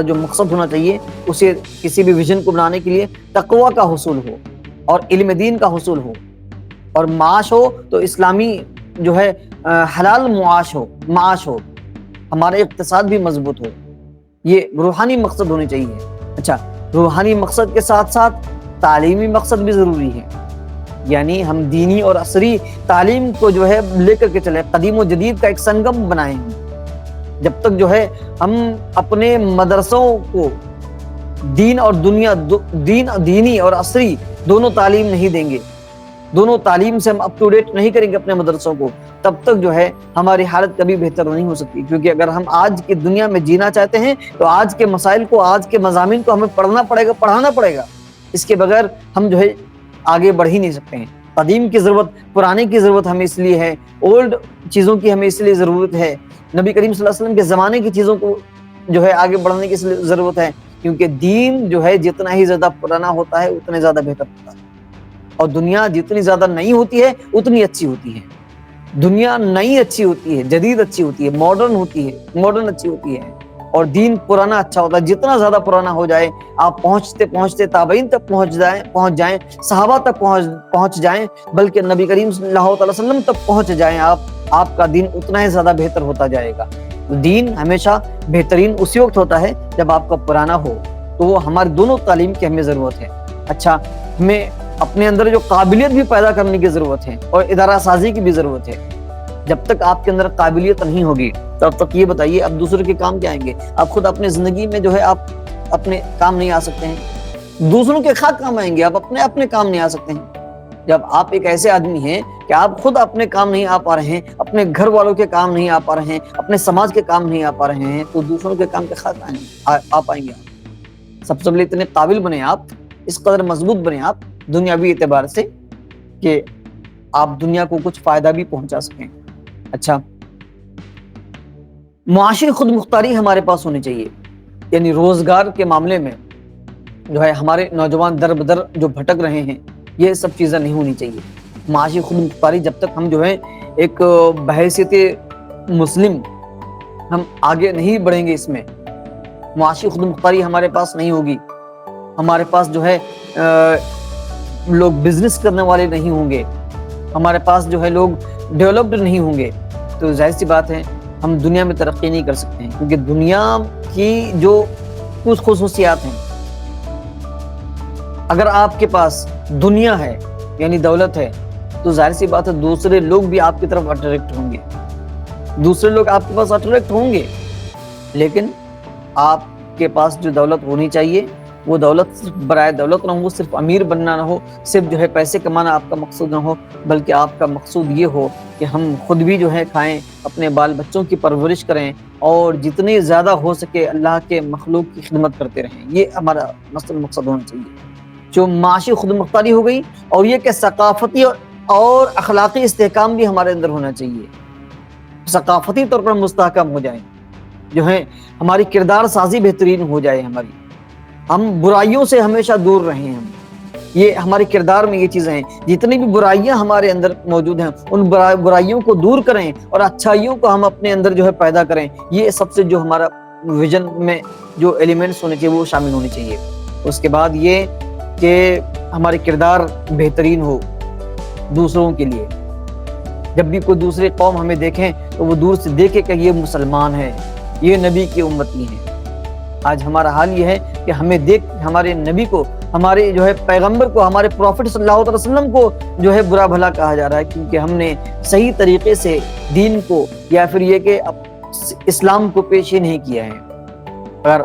جو مقصد ہونا چاہیے اسے کسی بھی ویژن کو بنانے کے لیے تقوی کا حصول ہو اور علم دین کا حصول ہو، اور معاش ہو تو اسلامی جو ہے حلال معاش ہو، ہمارا اقتصاد بھی مضبوط ہو۔ یہ روحانی مقصد ہونے چاہیے۔ اچھا، روحانی مقصد کے ساتھ ساتھ تعلیمی مقصد بھی ضروری ہے، یعنی ہم دینی اور عصری تعلیم کو جو ہے لے کر کے چلیں، قدیم و جدید کا ایک سنگم بنائیں۔ جب تک جو ہے ہم اپنے مدرسوں کو دین اور دنیا دینی اور عصری دونوں تعلیم نہیں دیں گے، دونوں تعلیم سے ہم اپ ٹو ڈیٹ نہیں کریں گے اپنے مدرسوں کو، تب تک جو ہے ہماری حالت کبھی بہتر نہیں ہو سکتی۔ کیونکہ اگر ہم آج کی دنیا میں جینا چاہتے ہیں تو آج کے مسائل کو، آج کے مضامین کو ہمیں پڑھانا پڑے گا۔ اس کے بغیر ہم جو ہے آگے بڑھ ہی نہیں سکتے ہیں۔ قدیم کی ضرورت، پرانے کی ضرورت ہمیں اس لیے ہے، اولڈ چیزوں کی ہمیں اس لیے ضرورت ہے، نبی کریم صلی اللہ علیہ وسلم کے زمانے کی چیزوں کو جو ہے آگے بڑھنے کی اس لیے ضرورت ہے، کیونکہ دین جو ہے جتنا ہی زیادہ پرانا ہوتا ہے اتنے زیادہ بہتر ہوتا ہے، اور دنیا جتنی زیادہ نئی ہوتی ہے اتنی اچھی ہوتی ہے۔ دنیا نئی اچھی ہوتی ہے، جدید اچھی ہوتی ہے، ماڈرن اچھی ہوتی ہے، اور دین پرانا اچھا ہوتا ہے۔ جتنا زیادہ پرانا ہو جائے، آپ پہنچتے تابعین تک پہنچ جائیں، صحابہ تک پہنچ جائیں، بلکہ نبی کریم صلی اللہ علیہ وسلم تک پہنچ جائیں آپ کا دین اتنا ہی زیادہ بہتر ہوتا جائے گا۔ دین ہمیشہ بہترین اسی وقت ہوتا ہے جب آپ کا پرانا ہو، تو وہ ہماری دونوں تعلیم کی ہمیں ضرورت ہے۔ اچھا، ہمیں اپنے اندر جو قابلیت بھی پیدا کرنے کی ضرورت ہے اور ادارہ سازی کی بھی ضرورت ہے۔ جب تک آپ کے اندر قابلیت نہیں ہوگی تب تک یہ بتائیے اب دوسرے کے کام کیا آئیں گے؟ آپ خود اپنے زندگی میں جو ہے آپ اپنے کام نہیں آ سکتے ہیں، دوسروں کے خاک کام آئیں گے، آپ اپنے کام نہیں آ سکتے ہیں۔ جب آپ ایک ایسے آدمی ہیں کہ آپ خود اپنے کام نہیں آ پا رہے ہیں، اپنے گھر والوں کے کام نہیں آ پا رہے ہیں، اپنے سماج کے کام نہیں آ پا رہے ہیں، تو دوسروں کے کام کے خاک آ پائیں گے؟ سب سے پہلے اتنے قابل بنے آپ، اس قدر مضبوط بنے آپ دنیاوی اعتبار سے کہ آپ دنیا کو کچھ فائدہ بھی پہنچا سکیں۔ اچھا، معاشی خود مختاری ہمارے پاس ہونی چاہیے، یعنی روزگار کے معاملے میں جو ہے ہمارے نوجوان در بدر جو بھٹک رہے ہیں، یہ سب چیزیں نہیں ہونی چاہیے۔ معاشی خود مختاری جب تک ہم جو ہے ایک بحیثیت مسلم ہم آگے نہیں بڑھیں گے، اس میں معاشی خود مختاری ہمارے پاس نہیں ہوگی، ہمارے پاس جو ہے لوگ بزنس کرنے والے نہیں ہوں گے، ہمارے پاس جو ہے لوگ ڈیولپڈ نہیں ہوں گے، تو ظاہر سی بات ہے ہم دنیا میں ترقی نہیں کر سکتے ہیں۔ کیونکہ دنیا کی جو کچھ خصوصیات ہیں، اگر آپ کے پاس دنیا ہے یعنی دولت ہے، تو ظاہر سی بات ہے دوسرے لوگ بھی آپ کی طرف اٹریکٹ ہوں گے، دوسرے لوگ آپ کے پاس اٹریکٹ ہوں گے، لیکن آپ کے پاس جو دولت ہونی چاہیے وہ دولت صرف برائے دولت نہ ہو، صرف امیر بننا نہ ہو، صرف جو ہے پیسے کمانا آپ کا مقصود نہ ہو، بلکہ آپ کا مقصود یہ ہو کہ ہم خود بھی جو ہے کھائیں، اپنے بال بچوں کی پرورش کریں، اور جتنے زیادہ ہو سکے اللہ کے مخلوق کی خدمت کرتے رہیں۔ یہ ہمارا مقصد ہونا چاہیے۔ جو معاشی خود مختاری ہو گئی، اور یہ کہ ثقافتی اور اخلاقی استحکام بھی ہمارے اندر ہونا چاہیے، ثقافتی طور پر مستحکم ہو جائیں، جو ہے ہماری کردار سازی بہترین ہو جائے، ہم برائیوں سے ہمیشہ دور رہیں، یہ ہماری کردار میں یہ چیزیں ہیں، جتنی بھی برائیاں ہمارے اندر موجود ہیں ان برائیوں کو دور کریں اور اچھائیوں کو ہم اپنے اندر جو ہے پیدا کریں۔ یہ سب سے جو ہمارا ویژن میں جو ایلیمنٹس ہونے چاہیے وہ شامل ہونے چاہیے۔ اس کے بعد یہ کہ ہماری کردار بہترین ہو دوسروں کے لیے، جب بھی کوئی دوسری قوم ہمیں دیکھیں تو وہ دور سے دیکھے کہ یہ مسلمان ہے، یہ نبی کی امتی ہیں۔ آج ہمارا حال یہ ہے کہ ہمیں دیکھ ہمارے نبی کو، ہمارے جو ہے پیغمبر کو، ہمارے پروفٹ صلی اللہ علیہ وسلم کو جو ہے برا بھلا کہا جا رہا ہے، کیونکہ ہم نے صحیح طریقے سے دین کو یا پھر یہ کہ اسلام کو پیش ہی نہیں کیا ہے۔ اگر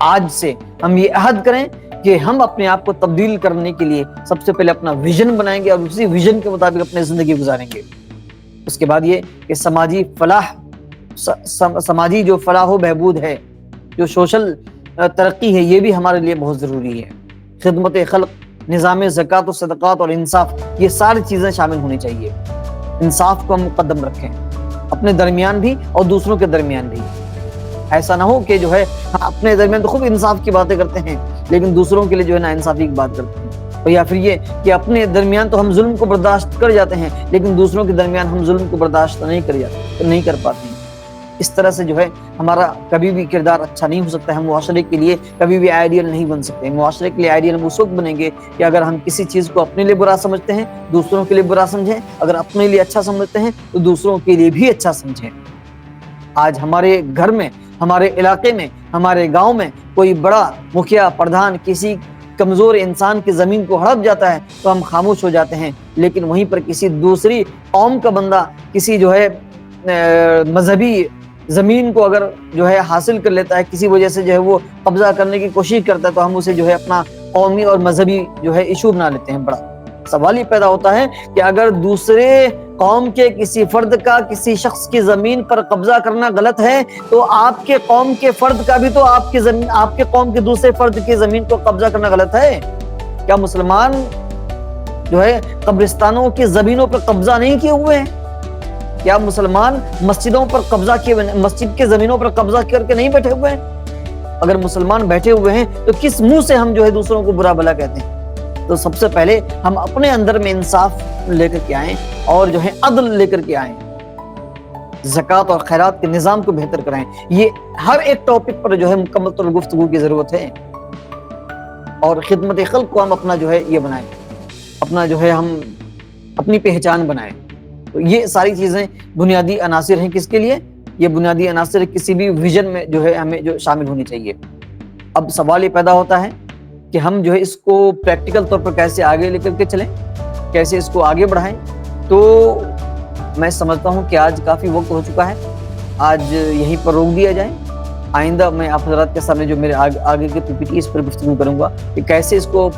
آج سے ہم یہ عہد کریں کہ ہم اپنے آپ کو تبدیل کرنے کے لیے سب سے پہلے اپنا ویژن بنائیں گے اور اسی ویژن کے مطابق اپنی زندگی گزاریں گے۔ اس کے بعد یہ کہ سماجی جو فلاح و بہبود ہے، جو سوشل ترقی ہے، یہ بھی ہمارے لیے بہت ضروری ہے۔ خدمت خلق، نظام زکوٰۃ و صدقات اور انصاف، یہ ساری چیزیں شامل ہونی چاہیے۔ انصاف کو ہم مقدم رکھیں، اپنے درمیان بھی اور دوسروں کے درمیان بھی۔ ایسا نہ ہو کہ جو ہے اپنے درمیان تو خوب انصاف کی باتیں کرتے ہیں لیکن دوسروں کے لیے جو ہے نا انصافی کی بات کرتے ہیں، اور یا پھر یہ کہ اپنے درمیان تو ہم ظلم کو برداشت کر جاتے ہیں لیکن دوسروں کے درمیان ہم ظلم کو برداشت نہیں کر پاتے ہیں۔ اس طرح سے جو ہے ہمارا کبھی بھی کردار اچھا نہیں ہو سکتا ہے، ہم معاشرے کے لیے کبھی بھی آئیڈیل نہیں بن سکتے۔ معاشرے کے لیے آئیڈیل ہم اس وقت بنیں گے کہ اگر ہم کسی چیز کو اپنے لیے برا سمجھتے ہیں دوسروں کے لیے برا سمجھیں، اگر اپنے لیے اچھا سمجھتے ہیں تو دوسروں کے لیے بھی اچھا سمجھیں۔ آج ہمارے گھر میں، ہمارے علاقے میں، ہمارے گاؤں میں کوئی بڑا مکھیا پردھان کسی کمزور انسان کی زمین کو ہڑپ جاتا ہے تو ہم خاموش ہو جاتے ہیں، لیکن وہیں پر کسی دوسری قوم کا بندہ کسی جو ہے مذہبی زمین کو اگر جو ہے حاصل کر لیتا ہے، کسی وجہ سے جو ہے وہ قبضہ کرنے کی کوشش کرتا ہے، تو ہم اسے جو ہے اپنا قومی اور مذہبی جو ہے ایشو بنا لیتے ہیں۔ بڑا سوال یہ پیدا ہوتا ہے کہ اگر دوسرے قوم کے کسی فرد کا کسی شخص کی زمین پر قبضہ کرنا غلط ہے تو آپ کے قوم کے فرد کا بھی تو آپ کے قوم کے دوسرے فرد کی زمین کو قبضہ کرنا غلط ہے؟ کیا مسلمان جو ہے قبرستانوں کی زمینوں پر قبضہ نہیں کیے ہوئے ہیں؟ کیا مسلمان مسجدوں پر قبضہ کیے ہوئے، مسجد کے زمینوں پر قبضہ کر کے نہیں بیٹھے ہوئے ہیں؟ اگر مسلمان بیٹھے ہوئے ہیں تو کس منہ سے ہم جو ہے دوسروں کو برا بھلا کہتے ہیں؟ تو سب سے پہلے ہم اپنے اندر میں انصاف لے کر کے آئیں اور جو ہے عدل لے کر کے آئیں، زکوٰۃ اور خیرات کے نظام کو بہتر کرائیں۔ یہ ہر ایک ٹاپک پر جو ہے مکمل طور گفتگو کی ضرورت ہے، اور خدمت خلق کو ہم اپنا جو ہے یہ بنائیں، اپنا جو ہے ہم اپنی پہچان بنائیں۔ تو یہ ساری چیزیں بنیادی عناصر ہیں کس کے لیے؟ یہ بنیادی عناصر کسی بھی ویژن میں جو ہے ہمیں جو شامل ہونی چاہیے۔ اب سوال یہ پیدا ہوتا ہے کہ ہم جو ہے اس کو پریکٹیکل طور پر کیسے آگے لے کر کے چلیں، کیسے اس کو آگے بڑھائیں۔ تو میں سمجھتا ہوں کہ آج کافی وقت ہو چکا ہے، آج یہیں پر روک دیا جائے۔ آئندہ میں آپ حضرات کے سامنے جو میرے آگے کے پی پی ٹی اس پر گفتگو کروں گا کہ کیسے اس کو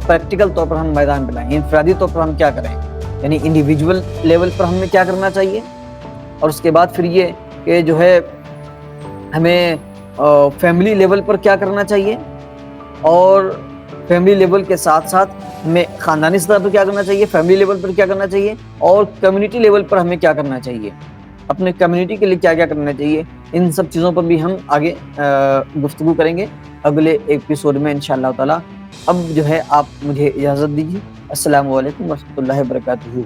پریکٹیکل طور پر ہم میدان پہ لائیں، انفرادی طور پر ہم کیا کریں، یعنی انڈیویجول لیول پر ہمیں کیا کرنا چاہیے، اور اس کے بعد پھر یہ کہ جو ہے ہمیں فیملی لیول پر کیا کرنا چاہیے، اور فیملی لیول کے ساتھ ساتھ ہمیں خاندانی سطح پر کیا کرنا چاہیے، فیملی لیول پر کیا کرنا چاہیے، اور کمیونٹی لیول پر ہمیں کیا کرنا چاہیے، اپنے کمیونٹی کے لیے کیا کیا کرنا چاہیے۔ ان سب چیزوں پر بھی ہم آگے گفتگو کریں گے اگلے ایپیسوڈ میں انشاءاللہ تعالی۔ اب جو ہے آپ مجھے اجازت دیجیے۔ السلام علیکم ورحمۃ اللہ وبرکاتہ۔